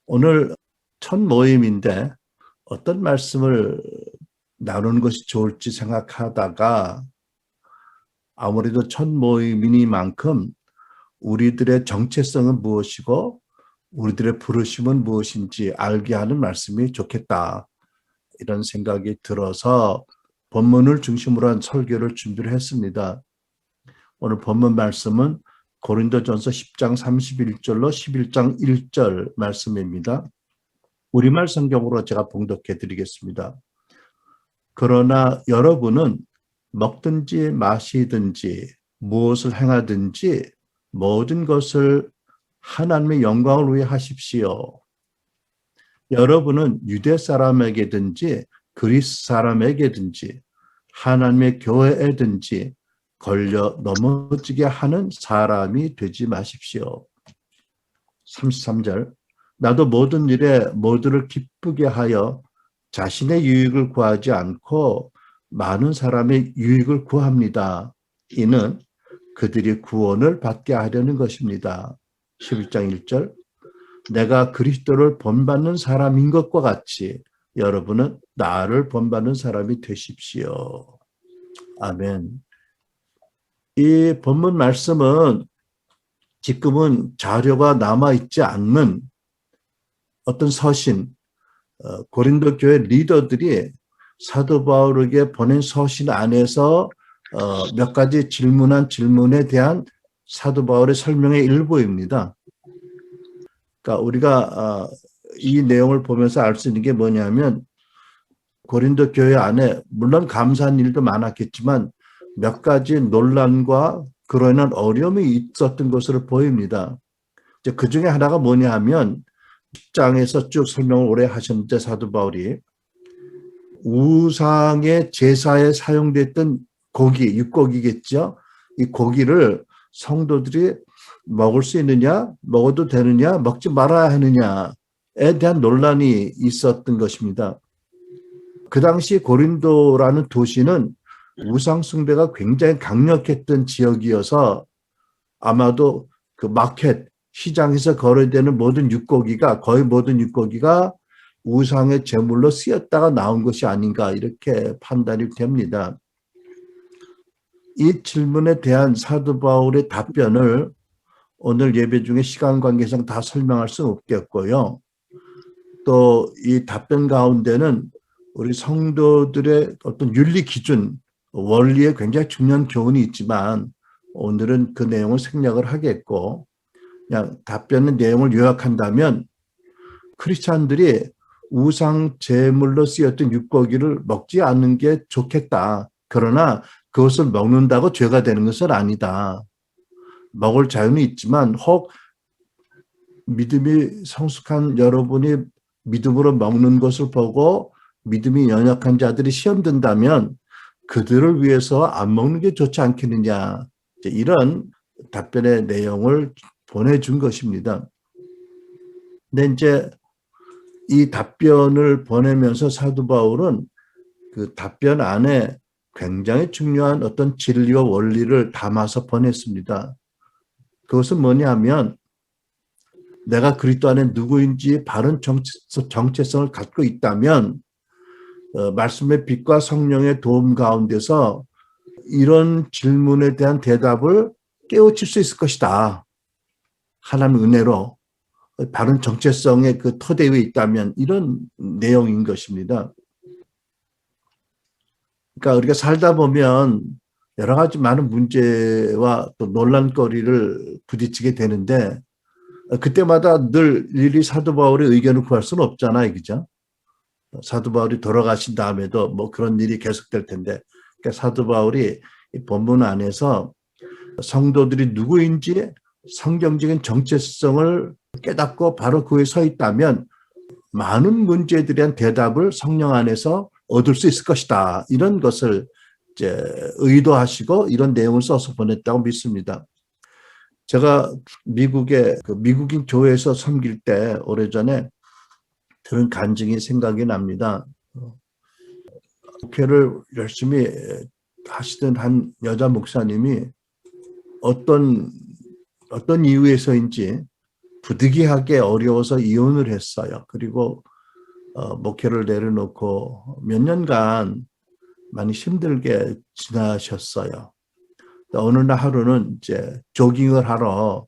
오늘 첫 모임인데 어떤 말씀을 나누는 것이 좋을지 생각하다가 아무래도 첫 모임이니만큼 우리들의 정체성은 무엇이고 우리들의 부르심은 무엇인지 알게 하는 말씀이 좋겠다. 이런 생각이 들어서 본문을 중심으로 한 설교를 준비를 했습니다. 오늘 본문 말씀은 고린도전서 10장 31절로 11장 1절 말씀입니다. 우리말 성경으로 제가 봉독해 드리겠습니다. 그러나 여러분은 먹든지 마시든지 무엇을 행하든지 모든 것을 하나님의 영광을 위해 하십시오. 여러분은 유대 사람에게든지 그리스 사람에게든지 하나님의 교회에든지 걸려 넘어지게 하는 사람이 되지 마십시오. 33절 나도 모든 일에 모두를 기쁘게 하여 자신의 유익을 구하지 않고 많은 사람의 유익을 구합니다. 이는 그들이 구원을 받게 하려는 것입니다. 11장 1절 내가 그리스도를 본받는 사람인 것과 같이 여러분은 나를 본받는 사람이 되십시오. 아멘. 이 본문 말씀은 지금은 자료가 남아있지 않는 어떤 서신, 고린도 교회 리더들이 사도 바울에게 보낸 서신 안에서 몇 가지 질문한 질문에 대한 사도 바울의 설명의 일부입니다. 그러니까 우리가 이 내용을 보면서 알 수 있는 게 뭐냐면 고린도 교회 안에 물론 감사한 일도 많았겠지만 몇 가지 논란과 그로 인한 어려움이 있었던 것으로 보입니다. 그 중에 하나가 뭐냐 하면 10장에서 쭉 설명을 오래 하셨는데 사도 바울이 우상의 제사에 사용됐던 고기, 육고기겠죠. 이 고기를 성도들이 먹을 수 있느냐, 먹어도 되느냐, 먹지 말아야 하느냐에 대한 논란이 있었던 것입니다. 그 당시 고린도라는 도시는 우상 숭배가 굉장히 강력했던 지역이어서 아마도 그 마켓, 시장에서 거래되는 모든 육고기가 거의 모든 육고기가 우상의 제물로 쓰였다가 나온 것이 아닌가 이렇게 판단이 됩니다. 이 질문에 대한 사도 바울의 답변을 오늘 예배 중에 시간 관계상 다 설명할 수 없겠고요. 또 이 답변 가운데는 우리 성도들의 어떤 윤리 기준, 원리에 굉장히 중요한 교훈이 있지만 오늘은 그 내용을 생략을 하겠고 그냥 답변의 내용을 요약한다면 크리스찬들이 우상 제물로 쓰였던 육고기를 먹지 않는 게 좋겠다. 그러나 그것을 먹는다고 죄가 되는 것은 아니다. 먹을 자유는 있지만 혹 믿음이 성숙한 여러분이 믿음으로 먹는 것을 보고 믿음이 연약한 자들이 시험 든다면 그들을 위해서 안 먹는 게 좋지 않겠느냐. 이런 답변의 내용을 보내준 것입니다. 근데 이제 이 답변을 보내면서 사도 바울은 그 답변 안에 굉장히 중요한 어떤 진리와 원리를 담아서 보냈습니다. 그것은 뭐냐면 내가 그리스도 안에 누구인지 바른 정체성을 갖고 있다면 말씀의 빛과 성령의 도움 가운데서 이런 질문에 대한 대답을 깨우칠 수 있을 것이다. 하나님의 은혜로 바른 정체성의 그 토대 위에 있다면 이런 내용인 것입니다. 그러니까 우리가 살다 보면 여러 가지 많은 문제와 또 논란거리를 부딪히게 되는데 그때마다 늘 일일이 사도 바울의 의견을 구할 수는 없잖아요. 그죠? 사도 바울이 돌아가신 다음에도 뭐 그런 일이 계속될 텐데 그러니까 사도 바울이 이 본문 안에서 성도들이 누구인지 성경적인 정체성을 깨닫고 바로 그 위에 서 있다면 많은 문제들에 대한 대답을 성령 안에서 얻을 수 있을 것이다. 이런 것을 이제 의도하시고 이런 내용을 써서 보냈다고 믿습니다. 제가 미국의 미국인 교회에서 섬길 때 오래전에 들은 간증이 생각이 납니다. 목회를 열심히 하시던 한 여자 목사님이 어떤 이유에서인지 부득이하게 어려워서 이혼을 했어요. 그리고 목회를 내려놓고 몇 년간 많이 힘들게 지나셨어요. 어느 날 하루는 이제 조깅을 하러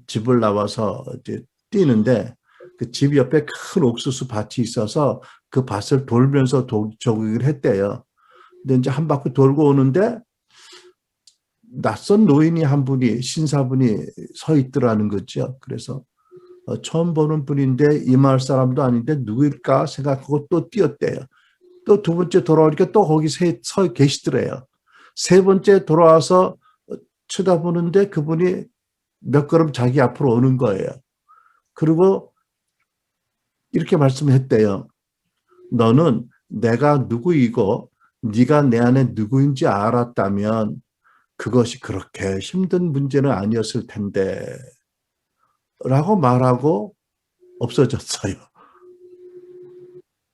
집을 나와서 이제 뛰는데 그 집 옆에 큰 옥수수 밭이 있어서 그 밭을 돌면서 조깅을 했대요. 근데 이제 한 바퀴 돌고 오는데 낯선 노인이 한 분이, 신사분이 서 있더라는 거죠. 그래서 처음 보는 분인데 이 마을 사람도 아닌데 누구일까 생각하고 또 뛰었대요. 또 두 번째 돌아오니까 또 거기 서 계시더래요. 세 번째 돌아와서 쳐다보는데 그분이 몇 걸음 자기 앞으로 오는 거예요. 그리고 이렇게 말씀했대요. 너는 내가 누구이고 네가 내 안에 누구인지 알았다면 그것이 그렇게 힘든 문제는 아니었을 텐데 라고 말하고 없어졌어요.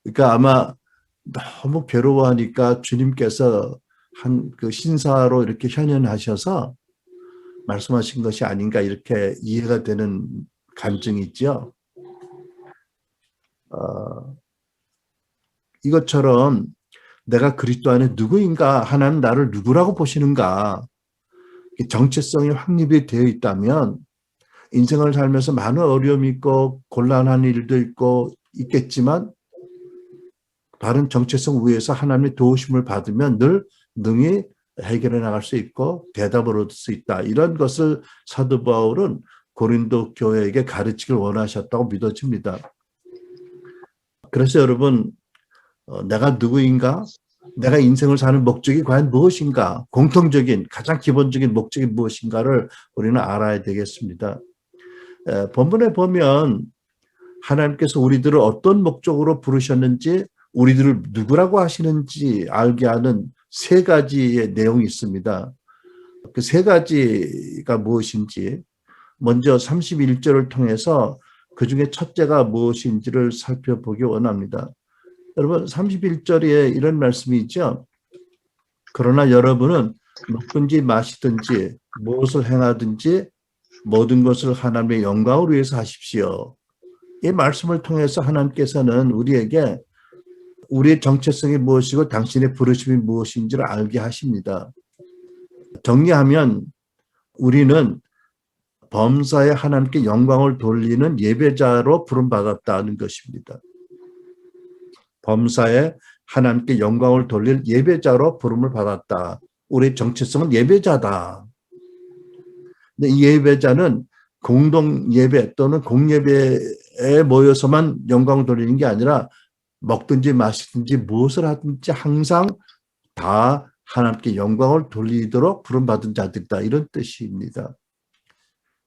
그러니까 아마 너무 괴로워하니까 주님께서 한 그 신사로 이렇게 현현하셔서 말씀하신 것이 아닌가 이렇게 이해가 되는 감정이 있죠. 이것처럼 내가 그리스도 안에 누구인가, 하나님 나를 누구라고 보시는가, 정체성이 확립이 되어 있다면 인생을 살면서 많은 어려움이 있고 곤란한 일도 있고 있겠지만 바른 정체성 위에서 하나님의 도우심을 받으면 늘 능히 해결해 나갈 수 있고 대답을 얻을 수 있다. 이런 것을 사도 바울은 고린도 교회에게 가르치길 원하셨다고 믿어집니다. 그래서 여러분, 내가 누구인가? 내가 인생을 사는 목적이 과연 무엇인가? 공통적인 가장 기본적인 목적이 무엇인가를 우리는 알아야 되겠습니다. 본문에 보면 하나님께서 우리들을 어떤 목적으로 부르셨는지, 우리들을 누구라고 하시는지 알게 하는 세 가지의 내용이 있습니다. 그 세 가지가 무엇인지 먼저 31절을 통해서 그 중에 첫째가 무엇인지를 살펴보기 원합니다. 여러분 31절에 이런 말씀이 있죠. 그러나 여러분은 먹든지 마시든지 무엇을 행하든지 모든 것을 하나님의 영광을 위해서 하십시오. 이 말씀을 통해서 하나님께서는 우리에게 우리의 정체성이 무엇이고 당신의 부르심이 무엇인지를 알게 하십니다. 정리하면 우리는 범사에 하나님께 영광을 돌리는 예배자로 부름받았다는 것입니다. 범사에 하나님께 영광을 돌릴 예배자로 부름을 받았다. 우리의 정체성은 예배자다. 근데 이 예배자는 공동 예배 또는 공예배에 모여서만 영광을 돌리는 게 아니라 먹든지 마시든지 무엇을 하든지 항상 다 하나님께 영광을 돌리도록 부름받은 자들이다. 이런 뜻입니다.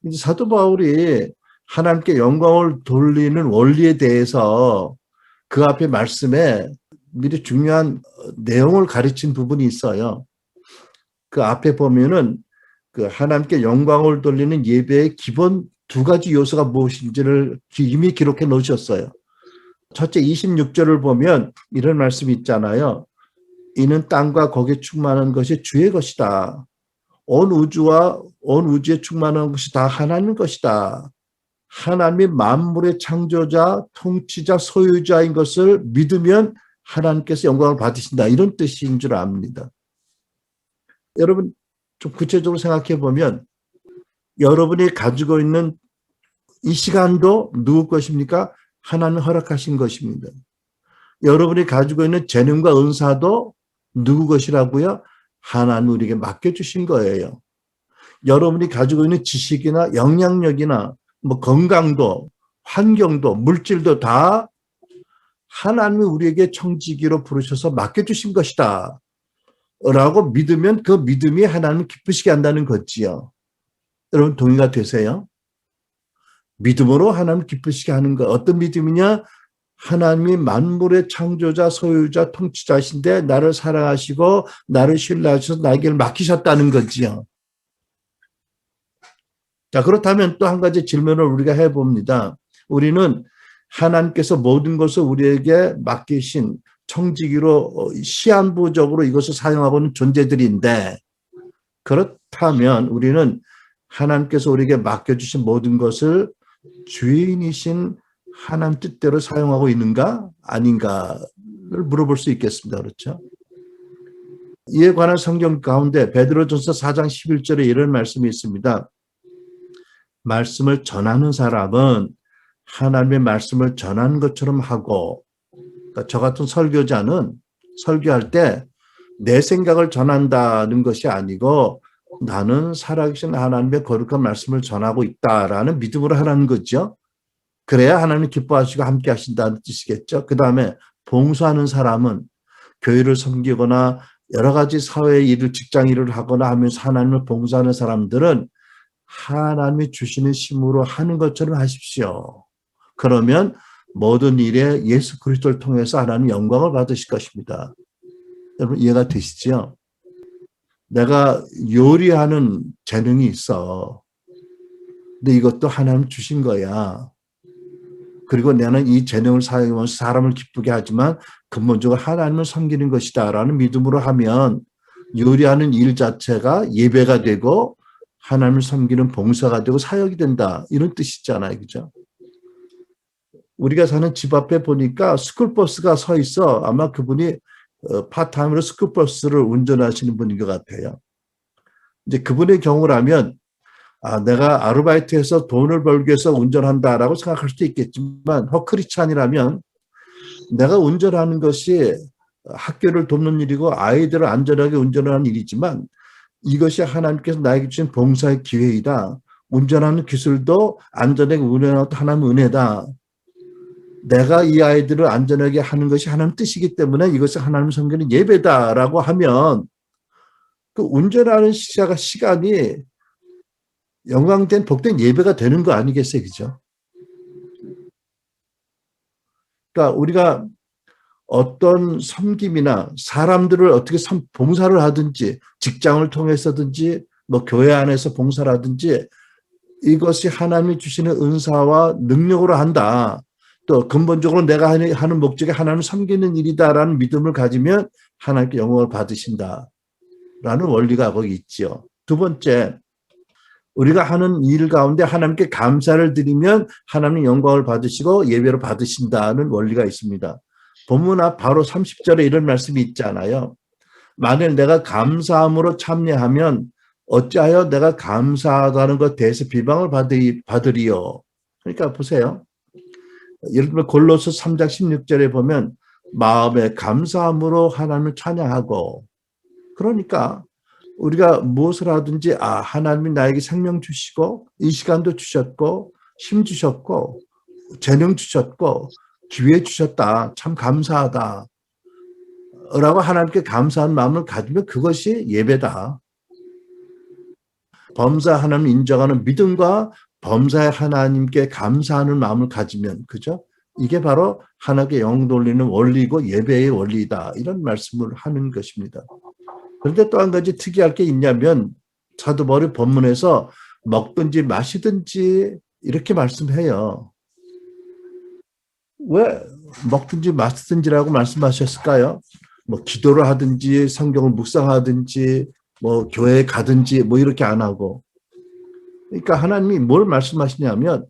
이제 사도 바울이 하나님께 영광을 돌리는 원리에 대해서 그 앞에 말씀에 미리 중요한 내용을 가르친 부분이 있어요. 그 앞에 보면은 그 하나님께 영광을 돌리는 예배의 기본 두 가지 요소가 무엇인지를 이미 기록해 놓으셨어요. 첫째 26절을 보면 이런 말씀이 있잖아요. 이는 땅과 거기에 충만한 것이 주의 것이다. 온 우주에 충만한 것이 다 하나님 것이다. 하나님이 만물의 창조자, 통치자, 소유자인 것을 믿으면 하나님께서 영광을 받으신다. 이런 뜻인 줄 압니다. 여러분 좀 구체적으로 생각해 보면 여러분이 가지고 있는 이 시간도 누구 것입니까? 하나님 허락하신 것입니다. 여러분이 가지고 있는 재능과 은사도 누구 것이라고요? 하나님 우리에게 맡겨주신 거예요. 여러분이 가지고 있는 지식이나 영향력이나 뭐 건강도 환경도 물질도 다 하나님이 우리에게 청지기로 부르셔서 맡겨주신 것이다 라고 믿으면 그 믿음이 하나님 기쁘시게 한다는 거지요. 여러분 동의가 되세요? 믿음으로 하나님 기쁘시게 하는 것. 어떤 믿음이냐? 하나님이 만물의 창조자, 소유자, 통치자신데 나를 사랑하시고 나를 신뢰하셔서 나에게 맡기셨다는 거지요. 자, 그렇다면 또 한 가지 질문을 우리가 해봅니다. 우리는 하나님께서 모든 것을 우리에게 맡기신 청지기로 시한부적으로 이것을 사용하고 있는 존재들인데 그렇다면 우리는 하나님께서 우리에게 맡겨주신 모든 것을 주인이신 하나님 뜻대로 사용하고 있는가 아닌가를 물어볼 수 있겠습니다. 그렇죠? 이에 관한 성경 가운데 베드로전서 4장 11절에 이런 말씀이 있습니다. 말씀을 전하는 사람은 하나님의 말씀을 전하는 것처럼 하고, 그러니까 저 같은 설교자는 설교할 때 내 생각을 전한다는 것이 아니고 나는 살아계신 하나님의 거룩한 말씀을 전하고 있다라는 믿음으로 하라는 거죠. 그래야 하나님 기뻐하시고 함께 하신다는 뜻이겠죠. 그 다음에 봉사하는 사람은 교회를 섬기거나 여러 가지 사회 일을, 직장 일을 하거나 하면서 하나님을 봉사하는 사람들은 하나님이 주시는 힘으로 하는 것처럼 하십시오. 그러면 모든 일에 예수 그리스도를 통해서 하나님 영광을 받으실 것입니다. 여러분 이해가 되시죠? 내가 요리하는 재능이 있어. 근데 이것도 하나님 주신 거야. 그리고 나는 이 재능을 사용하면서 사람을 기쁘게 하지만 근본적으로 하나님을 섬기는 것이다 라는 믿음으로 하면 요리하는 일 자체가 예배가 되고 하나님을 섬기는 봉사가 되고 사역이 된다. 이런 뜻이잖아요. 그죠? 우리가 사는 집 앞에 보니까 스쿨버스가 서 있어. 아마 그분이 파트타임으로 스쿨버스를 운전하시는 분인 것 같아요. 이제 그분의 경우라면 내가 아르바이트해서 돈을 벌기 위해서 운전한다라고 생각할 수도 있겠지만 크리스찬이라면 내가 운전하는 것이 학교를 돕는 일이고 아이들을 안전하게 운전하는 일이지만 이것이 하나님께서 나에게 주신 봉사의 기회이다. 운전하는 기술도 안전하게 운전하는 것도 하나님의 은혜다. 내가 이 아이들을 안전하게 하는 것이 하나님 뜻이기 때문에 이것을 하나님 섬기는 예배다라고 하면 그 운전하는 시간이 영광된 복된 예배가 되는 거 아니겠어요? 그죠? 그러니까 우리가 어떤 섬김이나 사람들을 어떻게 봉사를 하든지 직장을 통해서든지 뭐 교회 안에서 봉사를 하든지 이것이 하나님이 주시는 은사와 능력으로 한다. 또 근본적으로 내가 하는 목적이 하나님을 섬기는 일이다라는 믿음을 가지면 하나님께 영광을 받으신다라는 원리가 거기 있죠. 두 번째, 우리가 하는 일 가운데 하나님께 감사를 드리면 하나님 영광을 받으시고 예배를 받으신다는 원리가 있습니다. 본문 앞 바로 30절에 이런 말씀이 있잖아요. 만일 내가 감사함으로 참여하면 어찌하여 내가 감사하다는 것 대해서 비방을 받으리요. 그러니까 보세요. 예를 들면 골로새 3장 16절에 보면 마음에 감사함으로 하나님을 찬양하고, 그러니까 우리가 무엇을 하든지 하나님이 나에게 생명 주시고 이 시간도 주셨고 힘 주셨고 재능 주셨고 기회 주셨다. 참 감사하다. 라고 하나님께 감사한 마음을 가지면 그것이 예배다. 범사 하나님을 인정하는 믿음과 범사의 하나님께 감사하는 마음을 가지면, 그죠? 이게 바로 하나님께 영광 돌리는 원리고 예배의 원리다. 이런 말씀을 하는 것입니다. 그런데 또 한 가지 특이할 게 있냐면 사도 바울이 본문에서 먹든지 마시든지 이렇게 말씀해요. 왜 먹든지 마시든지라고 말씀하셨을까요? 뭐 기도를 하든지 성경을 묵상하든지 뭐 교회에 가든지 뭐 이렇게 안 하고. 그러니까 하나님이 뭘 말씀하시냐면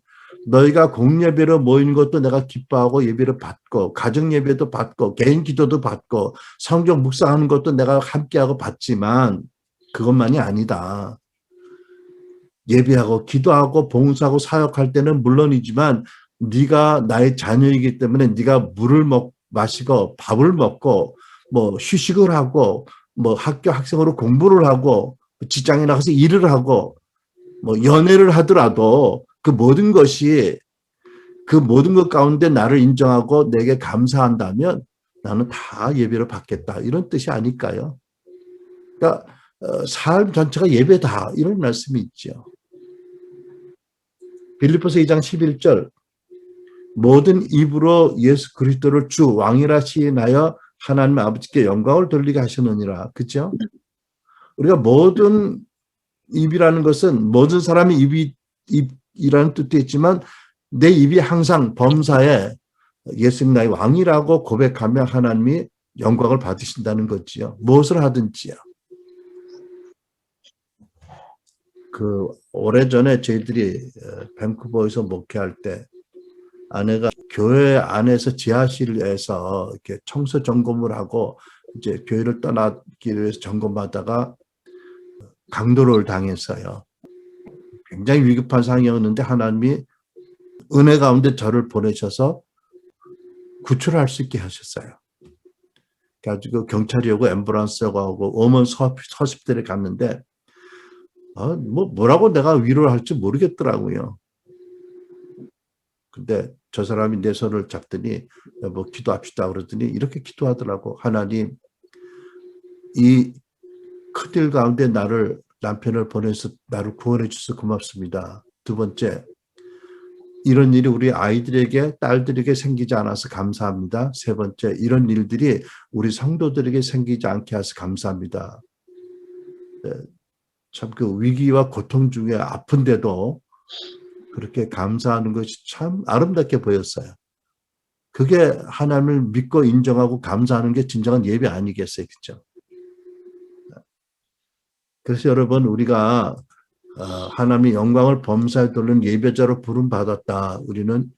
너희가 공예배로 모이는 것도 내가 기뻐하고 예배를 받고 가정 예배도 받고 개인 기도도 받고 성경 묵상하는 것도 내가 함께하고 받지만 그것만이 아니다. 예배하고 기도하고 봉사하고 사역할 때는 물론이지만 네가 나의 자녀이기 때문에 네가 물을 마시고 밥을 먹고 뭐 휴식을 하고 뭐 학교 학생으로 공부를 하고 직장에 나가서 일을 하고 뭐 연애를 하더라도 그 모든 것이 그 모든 것 가운데 나를 인정하고 내게 감사한다면 나는 다 예배를 받겠다. 이런 뜻이 아닐까요? 그러니까 삶 전체가 예배다. 이런 말씀이 있죠. 빌립보서 2장 11절 모든 입으로 예수 그리스도를 주 왕이라 시인하여 하나님 아버지께 영광을 돌리게 하셨느니라. 그렇죠? 우리가 모든 입이라는 것은 모든 사람이 입이라는 뜻도 있지만 내 입이 항상 범사에 예수님 나의 왕이라고 고백하며 하나님이 영광을 받으신다는 거지요. 무엇을 하든지요. 그 오래전에 저희들이 밴쿠버에서 목회할 때 아내가 교회 안에서 지하실에서 이렇게 청소 점검을 하고 이제 교회를 떠나기 위해서 점검하다가 강도를 당했어요. 굉장히 위급한 상황이었는데 하나님이 은혜 가운데 저를 보내셔서 구출할 수 있게 하셨어요. 그래가지고 경찰이 오고 앰뷸런스가 오고 오면 서식들에 갔는데 뭐라고 내가 위로를 할지 모르겠더라고요. 근데 저 사람이 내 손을 잡더니 뭐 기도합시다 그러더니 이렇게 기도하더라고. 하나님, 이 큰일 가운데 남편을 보내서 나를 구원해 주셔서 고맙습니다. 두 번째, 이런 일이 우리 아이들에게, 딸들에게 생기지 않아서 감사합니다. 세 번째, 이런 일들이 우리 성도들에게 생기지 않게 해서 감사합니다. 참 그 위기와 고통 중에 아픈데도 그렇게 감사하는 것이 참 아름답게 보였어요. 그게 하나님을 믿고 인정하고 감사하는 게 진정한 예배 아니겠어요? 그렇죠? 그래서 여러분, 우리가 하나님의 영광을 범사에 돌리는 예배자로 부름받았다. 우리는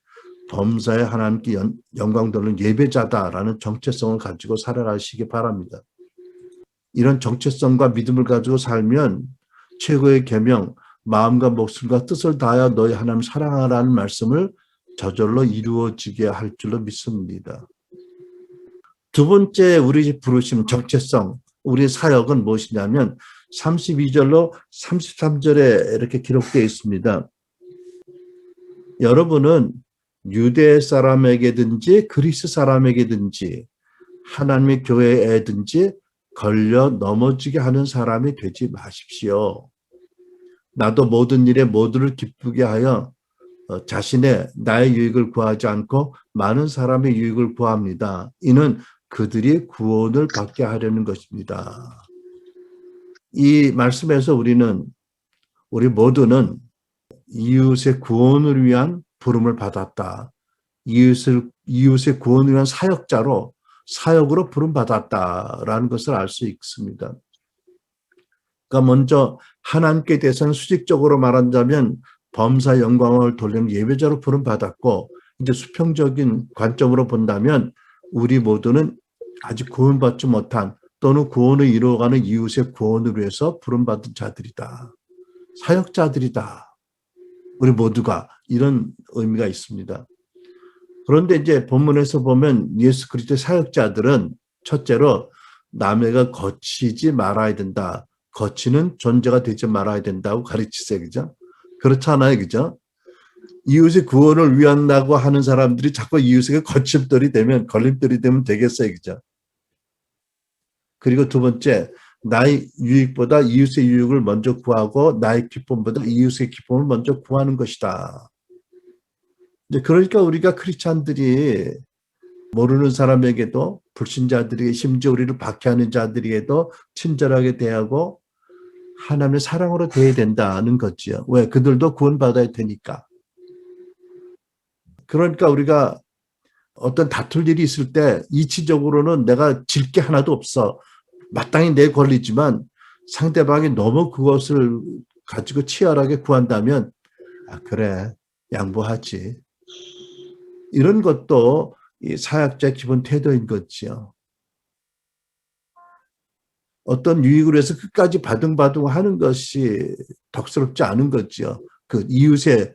범사에 하나님께 영광 돌리는 예배자다라는 정체성을 가지고 살아가시기 바랍니다. 이런 정체성과 믿음을 가지고 살면 최고의 계명, 마음과 목숨과 뜻을 다하여 너희 하나님 사랑하라는 말씀을 저절로 이루어지게 할 줄로 믿습니다. 두 번째 우리 부르심 정체성, 우리 사역은 무엇이냐면 32절로 33절에 이렇게 기록되어 있습니다. 여러분은 유대 사람에게든지 그리스 사람에게든지 하나님의 교회에든지 걸려 넘어지게 하는 사람이 되지 마십시오. 나도 모든 일에 모두를 기쁘게 하여 나의 유익을 구하지 않고 많은 사람의 유익을 구합니다. 이는 그들이 구원을 받게 하려는 것입니다. 이 말씀에서 우리 모두는 이웃의 구원을 위한 부름을 받았다. 이웃의 구원을 위한 사역으로 부름받았다라는 것을 알 수 있습니다. 그러니까 먼저 하나님께 대해서는 수직적으로 말한다면 범사 영광을 돌리는 예배자로 부름받았고, 이제 수평적인 관점으로 본다면 우리 모두는 아직 구원받지 못한 또는 구원을 이루어가는 이웃의 구원을 위해서 부름받은 자들이다. 사역자들이다. 우리 모두가 이런 의미가 있습니다. 그런데 이제 본문에서 보면 예수 그리스도의 사역자들은 첫째로 남에게 거치지 말아야 된다. 거치는 존재가 되지 말아야 된다고 가르치세요. 그죠? 그렇잖아요. 그죠? 이웃의 구원을 위한다고 하는 사람들이 자꾸 이웃에게 걸림돌이 되면 되겠어요. 그죠? 그리고 두 번째, 나의 유익보다 이웃의 유익을 먼저 구하고 나의 기쁨보다 이웃의 기쁨을 먼저 구하는 것이다. 그러니까 우리가 크리스찬들이 모르는 사람에게도, 불신자들에게, 심지어 우리를 박해하는 자들에게도 친절하게 대하고 하나님의 사랑으로 대해야 된다는 거지요. 왜? 그들도 구원받아야 되니까. 그러니까 우리가 어떤 다툴 일이 있을 때 이치적으로는 내가 질 게 하나도 없어. 마땅히 내 권리지만 상대방이 너무 그것을 가지고 치열하게 구한다면 그래, 양보하지. 이런 것도 이 사역자의 기본 태도인 거지요. 어떤 유익을 위해서 끝까지 바둥바둥 하는 것이 덕스럽지 않은 거지요. 그 이웃의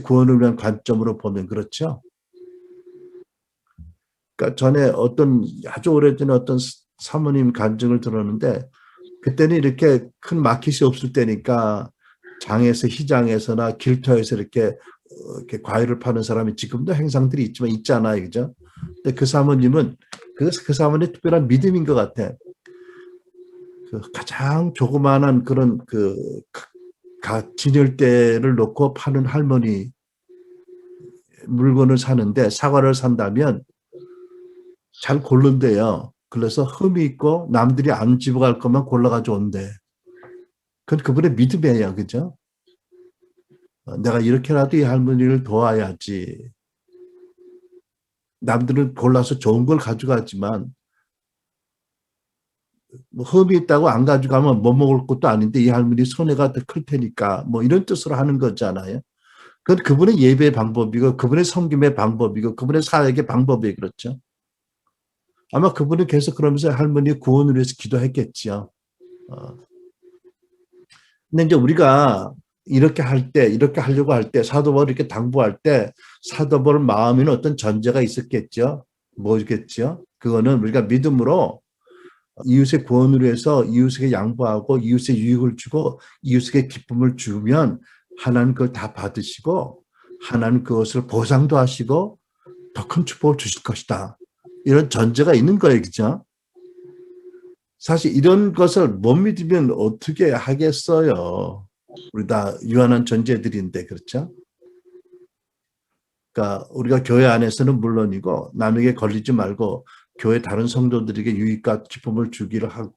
구원을 위한 관점으로 보면 그렇죠. 그러니까 전에 아주 오래전에 어떤 사모님 간증을 들었는데, 그때는 이렇게 큰 마켓이 없을 때니까 장에서, 시장에서나 길터에서 이렇게 과일을 파는 사람이 지금도 행상들이 있잖아요. 그죠? 근데 그 사모님은 그 사모님의 특별한 믿음인 것 같아. 그 가장 조그마한 그런 진열대를 놓고 파는 할머니 물건을 사는데, 사과를 산다면 잘 고른대요. 그래서 흠이 있고 남들이 안 집어갈 것만 골라가지고 온대. 그건 그분의 믿음이에요. 그죠? 내가 이렇게라도 이 할머니를 도와야지. 남들은 골라서 좋은 걸 가져가지만 뭐 흠이 있다고 안 가져가면 못 먹을 것도 아닌데 이 할머니 손해가 더 클 테니까 뭐 이런 뜻으로 하는 거잖아요. 그건 그분의 예배의 방법이고 그분의 섬김의 방법이고 그분의 사역의 방법이 그렇죠. 아마 그분은 계속 그러면서 할머니 구원을 위해서 기도했겠죠. 근데 이제 우리가 이렇게 할 때, 이렇게 하려고 할 때, 사도바울 이렇게 당부할 때, 사도바울 마음에는 어떤 전제가 있었겠죠? 뭐겠죠? 그거는 우리가 믿음으로 이웃의 구원을 위해서 이웃에게 양보하고 이웃의 유익을 주고 이웃에게 기쁨을 주면 하나님 그걸 다 받으시고 하나님 그것을 보상도 하시고 더 큰 축복을 주실 것이다. 이런 전제가 있는 거예요. 그죠? 사실 이런 것을 못 믿으면 어떻게 하겠어요. 우리 다 유한한 존재들인데 그렇죠? 그러니까 우리가 교회 안에서는 물론이고 남에게 걸리지 말고 교회 다른 성도들에게 유익과 기쁨을 주기를 하고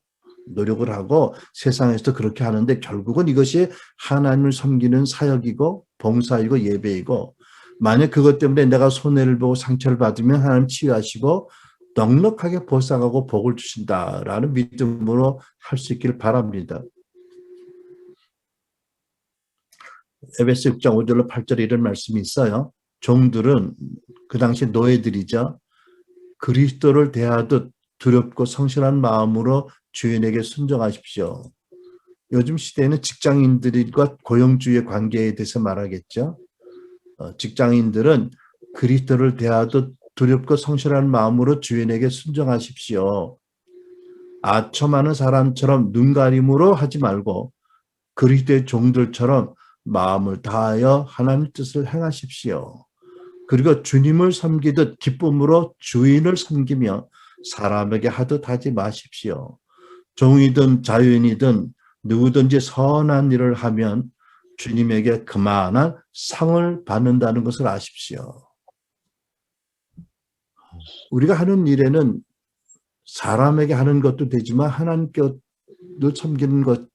노력을 하고 세상에서도 그렇게 하는데 결국은 이것이 하나님을 섬기는 사역이고 봉사이고 예배이고 만약 그것 때문에 내가 손해를 보고 상처를 받으면 하나님 치유하시고 넉넉하게 보상하고 복을 주신다라는 믿음으로 할 수 있기를 바랍니다. 에베소 6장 5절로 8절에 이런 말씀이 있어요. 종들은 그 당시 노예들이죠. 그리스도를 대하듯 두렵고 성실한 마음으로 주인에게 순종하십시오. 요즘 시대에는 직장인들과 고용주의 관계에 대해서 말하겠죠. 직장인들은 그리스도를 대하듯 두렵고 성실한 마음으로 주인에게 순종하십시오. 아첨하는 사람처럼 눈가림으로 하지 말고 그리스도의 종들처럼 마음을 다하여 하나님의 뜻을 행하십시오. 그리고 주님을 섬기듯 기쁨으로 주인을 섬기며 사람에게 하듯 하지 마십시오. 종이든 자유인이든 누구든지 선한 일을 하면 주님에게 그만한 상을 받는다는 것을 아십시오. 우리가 하는 일에는 사람에게 하는 것도 되지만 하나님께를 섬기는 것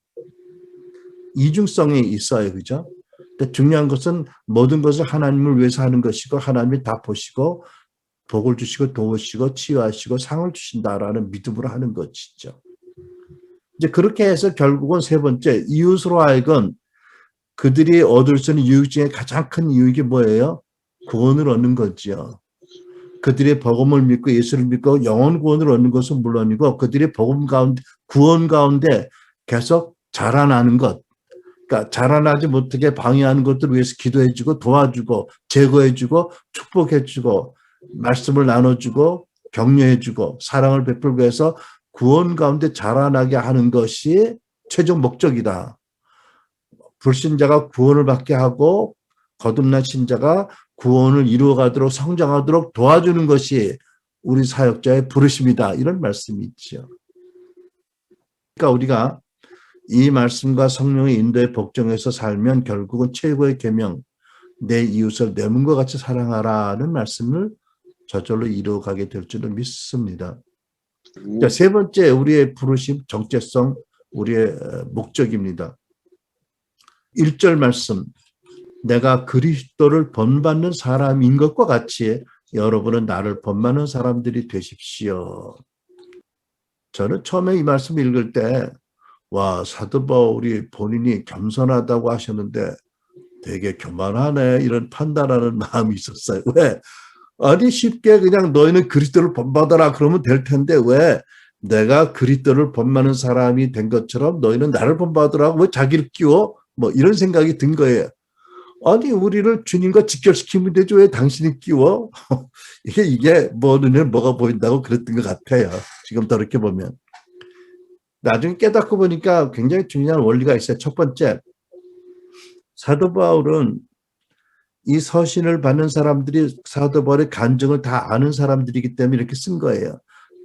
이중성이 있어요. 그죠? 근데 중요한 것은 모든 것을 하나님을 위해서 하는 것이고 하나님이 다 보시고 복을 주시고 도우시고 치유하시고 상을 주신다라는 믿음으로 하는 것이죠. 이제 그렇게 해서 결국은 세 번째 이웃으로 하여금 그들이 얻을 수 있는 유익 중에 가장 큰 유익이 뭐예요? 구원을 얻는 거죠. 그들의 복음을 믿고 예수를 믿고 영원 구원을 얻는 것은 물론이고 그들의 복음 가운데 구원 가운데 계속 자라나는 것. 그러니까 자라나지 못하게 방해하는 것들을 위해서 기도해주고 도와주고 제거해주고 축복해주고 말씀을 나눠주고 격려해주고 사랑을 베풀고 해서 구원 가운데 자라나게 하는 것이 최종 목적이다. 불신자가 구원을 받게 하고 거듭난 신자가 구원을 이루어가도록 성장하도록 도와주는 것이 우리 사역자의 부르심이다. 이런 말씀이 있죠. 그러니까 우리가 이 말씀과 성령의 인도에 복종해서 살면 결국은 최고의 계명, 내 이웃을 내 몸과 같이 사랑하라는 말씀을 저절로 이루어가게 될 줄을 믿습니다. 자, 세 번째 우리의 부르심, 정체성, 우리의 목적입니다. 1절 말씀, 내가 그리스도를 본받는 사람인 것과 같이 여러분은 나를 본받는 사람들이 되십시오. 저는 처음에 이 말씀 읽을 때 와, 사도 바울이 본인이 겸손하다고 하셨는데 되게 교만하네 이런 판단하는 마음이 있었어요. 왜? 아니 쉽게 그냥 너희는 그리스도를 본받아라 그러면 될 텐데 왜 내가 그리스도를 본받는 사람이 된 것처럼 너희는 나를 본받으라고 왜 자기를 끼워? 뭐 이런 생각이 든 거예요. 아니 우리를 주님과 직결시키면 되죠. 왜 당신이 끼워? 이게 뭐 눈에 뭐가 보인다고 그랬던 것 같아요. 지금 더럽게 보면. 나중에 깨닫고 보니까 굉장히 중요한 원리가 있어요. 첫 번째, 사도 바울은 이 서신을 받는 사람들이 사도 바울의 간증을 다 아는 사람들이기 때문에 이렇게 쓴 거예요.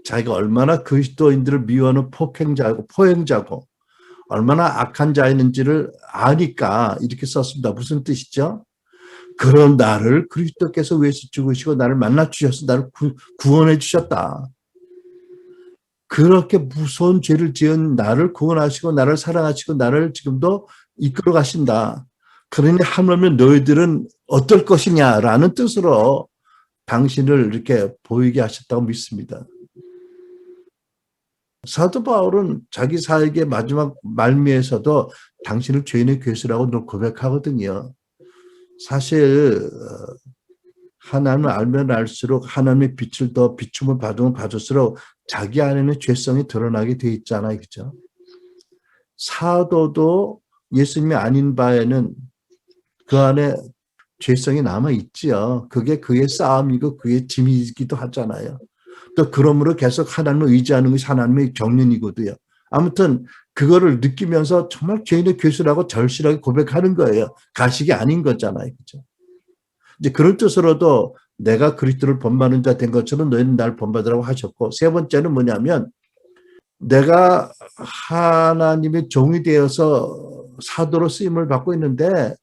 자기가 얼마나 그리스도인들을 미워하는 폭행자고 포행자고 얼마나 악한 자였는지를 아니까 이렇게 썼습니다. 무슨 뜻이죠? 그런 나를 그리스도께서 위해서 죽으시고 나를 만나 주셔서 나를 구원해 주셨다. 그렇게 무서운 죄를 지은 나를 구원하시고 나를 사랑하시고 나를 지금도 이끌어 가신다. 그러니 하물며 너희들은 어떨 것이냐라는 뜻으로 당신을 이렇게 보이게 하셨다고 믿습니다. 사도 바울은 자기 사역의 마지막 말미에서도 당신을 죄인의 괴수라고 늘 고백하거든요. 사실 하나님을 알면 알수록 하나님의 빛을 더 비춤을 받으면 받을수록 자기 안에는 죄성이 드러나게 돼 있잖아요. 그죠? 사도도 예수님이 아닌 바에는 그 안에 죄성이 남아있지요. 그게 그의 싸움이고 그의 짐이기도 하잖아요. 또 그러므로 계속 하나님을 의지하는 것이 하나님의 경륜이거든요. 아무튼 그거를 느끼면서 정말 죄인의 괴수라고 절실하게 고백하는 거예요. 가식이 아닌 거잖아요. 그죠? 이제 그런 뜻으로도 내가 그리스도를 본받는 자 된 것처럼 너희는 날 본받으라고 하셨고, 세 번째는 뭐냐면 내가 하나님의 종이 되어서 사도로 쓰임을 받고 있는데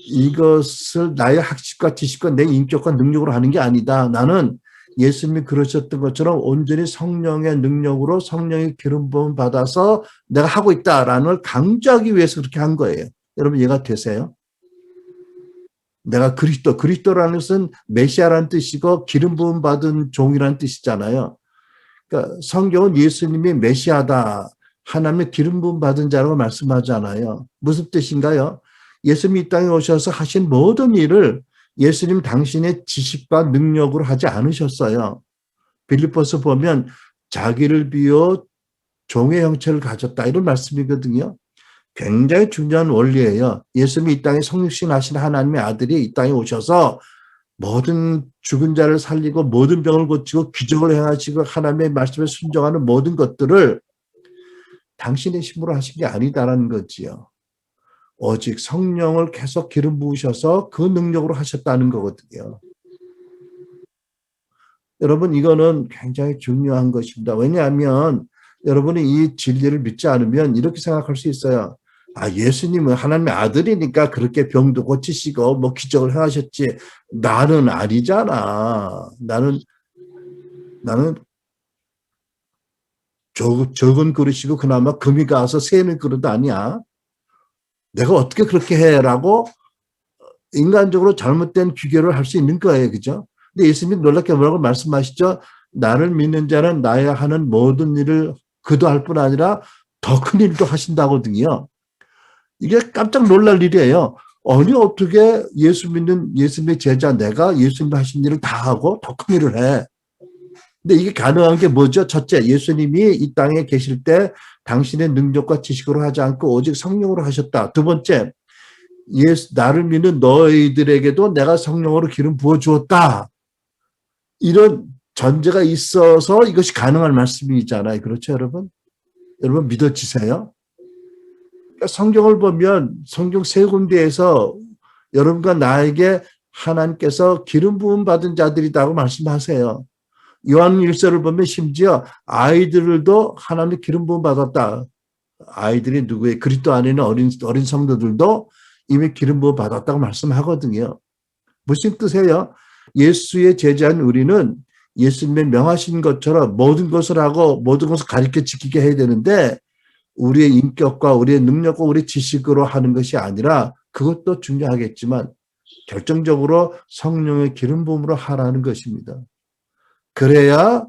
이것을 나의 학식과 지식과 내 인격과 능력으로 하는 게 아니다. 나는 예수님이 그러셨던 것처럼 온전히 성령의 능력으로 성령의 기름 부음 받아서 내가 하고 있다라는 걸 강조하기 위해서 그렇게 한 거예요. 여러분 이해가 되세요? 내가 그리스도라는 것은 메시아라는 뜻이고 기름 부음 받은 종이라는 뜻이잖아요. 그러니까 성경은 예수님이 메시아다, 하나님의 기름 부음 받은 자라고 말씀하잖아요. 무슨 뜻인가요? 예수님이 이 땅에 오셔서 하신 모든 일을 예수님 당신의 지식과 능력으로 하지 않으셨어요. 빌립보서 보면 자기를 비워 종의 형체를 가졌다 이런 말씀이거든요. 굉장히 중요한 원리예요. 예수님이 이 땅에 성육신 하신 하나님의 아들이 이 땅에 오셔서 모든 죽은 자를 살리고 모든 병을 고치고 기적을 행하시고 하나님의 말씀에 순종하는 모든 것들을 당신의 힘으로 하신 게 아니다라는 거지요. 오직 성령을 계속 기름 부으셔서 그 능력으로 하셨다는 거거든요. 여러분 이거는 굉장히 중요한 것입니다. 왜냐하면 여러분이 이 진리를 믿지 않으면 이렇게 생각할 수 있어요. 아, 예수님은 하나님의 아들이니까 그렇게 병도 고치시고 뭐 기적을 행하셨지. 나는 아니잖아. 나는 적은 그릇이고 그나마 금이 가서 새는 그릇 아니야. 내가 어떻게 그렇게 해라고 인간적으로 잘못된 비교를 할 수 있는 거예요. 그죠? 근데 예수님이 놀랍게 뭐라고 말씀하시죠? 나를 믿는 자는 나야 하는 모든 일을 그도 할 뿐 아니라 더 큰 일도 하신다거든요. 이게 깜짝 놀랄 일이에요. 아니 어떻게 예수 믿는 예수님의 제자 내가 예수님 하신 일을 다 하고 더 큰 일을 해. 근데 이게 가능한 게 뭐죠? 첫째, 예수님이 이 땅에 계실 때 당신의 능력과 지식으로 하지 않고 오직 성령으로 하셨다. 두 번째, 나를 믿는 너희들에게도 내가 성령으로 기름 부어주었다. 이런 전제가 있어서 이것이 가능한 말씀이잖아요. 그렇죠, 여러분? 여러분 믿어지세요? 성경을 보면 성경 세 군데에서 여러분과 나에게 하나님께서 기름 부음 받은 자들이라고 말씀하세요. 요한 1서를 보면 심지어 아이들도 하나님의 기름 부음 받았다. 아이들이 누구의 그리스도 안에 있는 어린 성도들도 이미 기름 부음 받았다고 말씀하거든요. 무슨 뜻이에요? 예수의 제자인 우리는 예수님의 명하신 것처럼 모든 것을 하고 모든 것을 가르쳐 지키게 해야 되는데 우리의 인격과 우리의 능력과 우리의 지식으로 하는 것이 아니라 그것도 중요하겠지만 결정적으로 성령의 기름 부음으로 하라는 것입니다. 그래야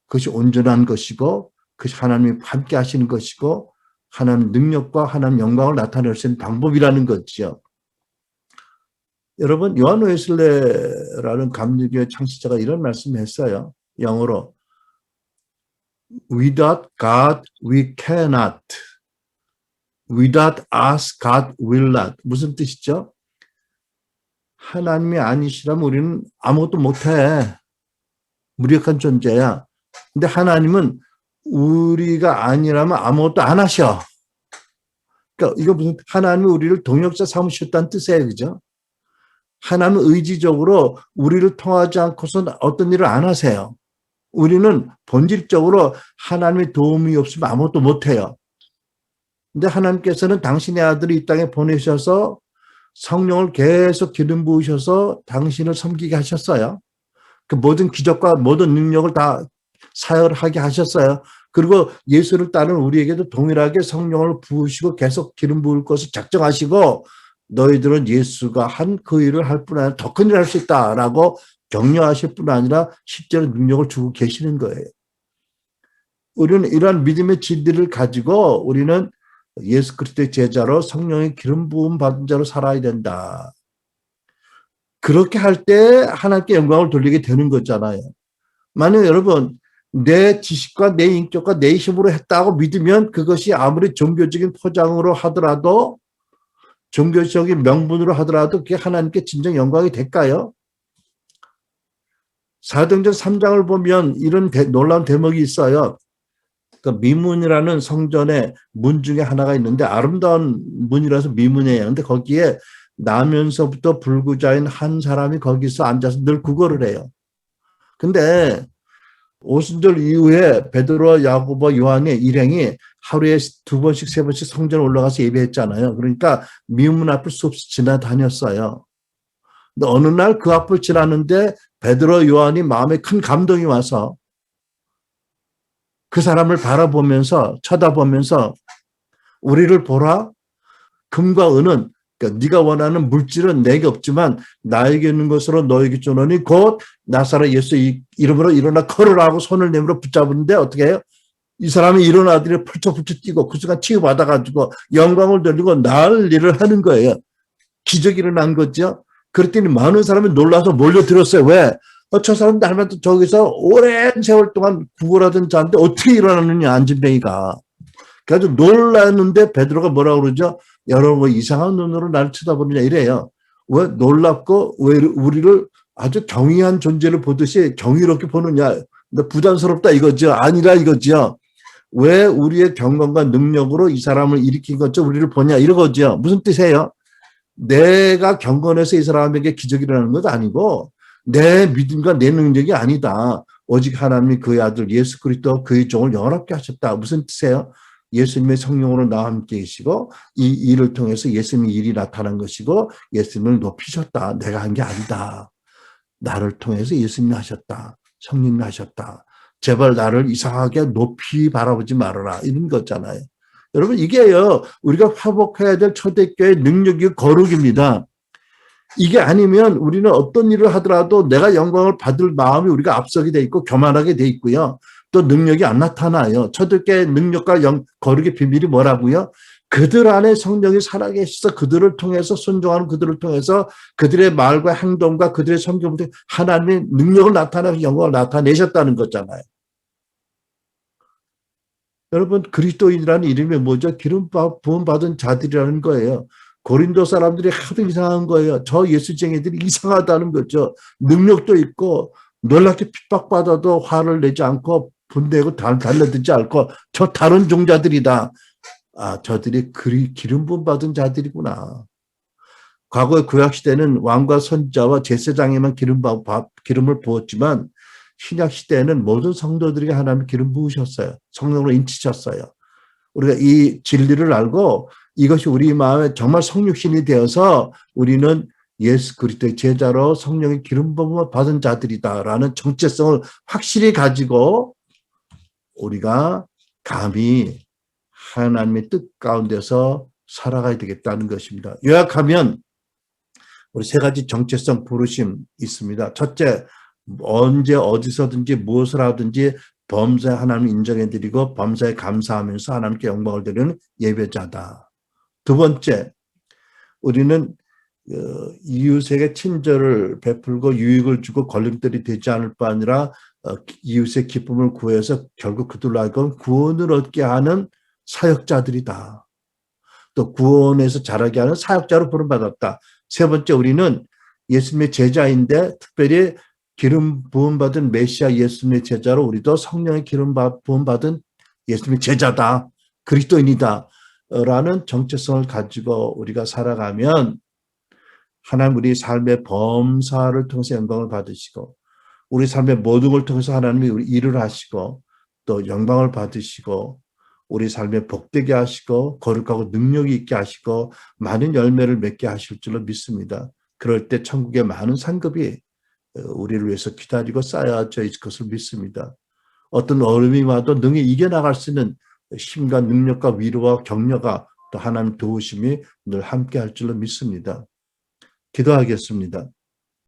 그것이 온전한 것이고 그것이 하나님이 함께 하시는 것이고 하나님 능력과 하나님 영광을 나타낼 수 있는 방법이라는 거죠. 여러분 요한 웨슬레라는 감리교의 창시자가 이런 말씀을 했어요. 영어로 Without God we cannot. Without us God will not. 무슨 뜻이죠? 하나님이 아니시라면 우리는 아무것도 못해. 무력한 존재야. 근데 하나님은 우리가 아니라면 아무것도 안 하셔. 그러니까 이거 무슨 하나님이 우리를 동역자 삼으셨다는 뜻이에요. 그죠? 하나님은 의지적으로 우리를 통하지 않고서는 어떤 일을 안 하세요. 우리는 본질적으로 하나님의 도움이 없으면 아무것도 못해요. 근데 하나님께서는 당신의 아들을 이 땅에 보내셔서 성령을 계속 기름 부으셔서 당신을 섬기게 하셨어요. 그 모든 기적과 모든 능력을 다 사역하게 하셨어요. 그리고 예수를 따르는 우리에게도 동일하게 성령을 부으시고 계속 기름 부을 것을 작정하시고 너희들은 예수가 한 그 일을 할 뿐 아니라 더 큰 일을 할 수 있다라고 격려하실 뿐 아니라 실제로 능력을 주고 계시는 거예요. 우리는 이러한 믿음의 진리를 가지고 우리는 예수 그리스도의 제자로 성령의 기름 부음 받은 자로 살아야 된다. 그렇게 할 때 하나님께 영광을 돌리게 되는 거잖아요. 만약 여러분 내 지식과 내 인격과 내 힘으로 했다고 믿으면 그것이 아무리 종교적인 포장으로 하더라도 종교적인 명분으로 하더라도 그게 하나님께 진정 영광이 될까요? 사도행전 3장을 보면 이런 놀라운 대목이 있어요. 그 미문이라는 성전의 문 중에 하나가 있는데 아름다운 문이라서 미문이에요. 근데 거기에 나면서부터 불구자인 한 사람이 거기서 앉아서 늘 구걸을 해요. 근데 오순절 이후에 베드로와 야고보 요한의 일행이 하루에 2번씩 3번씩 성전에 올라가서 예배했잖아요. 그러니까 미문 앞을 수없이 지나다녔어요. 근데 어느 날 그 앞을 지나는데 베드로 요한이 마음에 큰 감동이 와서 그 사람을 바라보면서 쳐다보면서 우리를 보라. 금과 은은 그러니까 네가 원하는 물질은 내게 없지만 나에게 있는 것으로 너에게 주노니 곧 나사렛 예수 이름으로 일어나 걸으라고 손을 내밀어 붙잡는데 어떻게 해요? 이 사람이 일어나더니 펄쩍펄쩍 뛰고 그 순간 치유받아가지고 영광을 돌리고 난리를 하는 거예요. 기적이 일어난 거죠. 그랬더니 많은 사람이 놀라서 몰려들었어요. 왜? 저 사람 닮았던 저기서 오랜 세월 동안 구걸하던 자인데 어떻게 일어나느냐 안진뱅이가. 그래서 놀랐는데 베드로가 뭐라고 그러죠? 여러분 이상한 눈으로 나를 쳐다보느냐 이래요. 왜 놀랍고 왜 우리를 아주 경이한 존재를 보듯이 경이롭게 보느냐. 부담스럽다 이거죠. 아니라 이거죠. 왜 우리의 경건과 능력으로 이 사람을 일으킨 것죠? 우리를 보냐 이러거죠. 무슨 뜻이에요? 내가 경건해서 이 사람에게 기적이 일어나는 것도 아니고 내 믿음과 내 능력이 아니다. 오직 하나님이 그의 아들 예수 그리스도 그의 종을 영원하게 하셨다. 무슨 뜻이에요? 예수님의 성령으로 나와 함께 계시고 이 일을 통해서 예수님의 일이 나타난 것이고 예수님을 높이셨다. 내가 한 게 아니다. 나를 통해서 예수님이 하셨다. 성령님이 하셨다. 제발 나를 이상하게 높이 바라보지 말아라. 이런 거잖아요. 여러분 이게요. 우리가 회복해야 될 초대교회의 능력이 거룩입니다. 이게 아니면 우리는 어떤 일을 하더라도 내가 영광을 받을 마음이 우리가 앞서게 돼 있고 교만하게 돼 있고요. 또 능력이 안 나타나요. 초대교회의 능력과 거룩의 비밀이 뭐라고요? 그들 안에 성령이 살아계셔서 그들을 통해서 순종하는 그들을 통해서 그들의 말과 행동과 그들의 성경을 통해 하나님의 능력을 나타내고 영광을 나타내셨다는 거잖아요. 여러분 그리스도인이라는 이름이 뭐죠? 기름 부음 받은 자들이라는 거예요. 고린도 사람들이 하도 이상한 거예요. 저 예수쟁이들이 이상하다는 거죠. 능력도 있고 놀랍게 핍박받아도 화를 내지 않고 분내고 달라들지 않고 저 다른 종자들이다. 아, 저들이 기름 부음 받은 자들이구나. 과거의 구약시대는 왕과 선지자와 제사장에만 기름을 부었지만 신약시대에는 모든 성도들에게 하나님이 기름 부으셨어요. 성령으로 인치셨어요. 우리가 이 진리를 알고 이것이 우리 마음에 정말 성육신이 되어서 우리는 예수 그리스도의 제자로 성령의 기름 부음을 받은 자들이다라는 정체성을 확실히 가지고 우리가 감히 하나님의 뜻 가운데서 살아가야 되겠다는 것입니다. 요약하면 우리 세 가지 정체성 부르심 있습니다. 첫째, 언제 어디서든지 무엇을 하든지 범사에 하나님 인정해드리고 범사에 감사하면서 하나님께 영광을 드리는 예배자다. 두 번째, 우리는 이웃에게 친절을 베풀고 유익을 주고 걸림돌이 되지 않을 뿐 아니라 이웃의 기쁨을 구해서 결국 그들로 하여금 구원을 얻게 하는 사역자들이다. 또 구원에서 자라게 하는 사역자로 부름받았다. 세 번째, 우리는 예수님의 제자인데 특별히 기름 부음받은 메시아 예수님의 제자로 우리도 성령의 기름 부음받은 예수님의 제자다. 그리스도인이다. 라는 정체성을 가지고 우리가 살아가면 하나님 우리 삶의 범사를 통해서 영광을 받으시고 우리 삶의 모든 걸 통해서 하나님이 우리 일을 하시고 또 영광을 받으시고 우리 삶에 복되게 하시고 거룩하고 능력이 있게 하시고 많은 열매를 맺게 하실 줄로 믿습니다. 그럴 때 천국의 많은 상급이 우리를 위해서 기다리고 쌓여져 있을 것을 믿습니다. 어떤 어려움이 와도 능히 이겨나갈 수 있는 힘과 능력과 위로와 격려가 또 하나님 도우심이 늘 함께 할 줄로 믿습니다. 기도하겠습니다.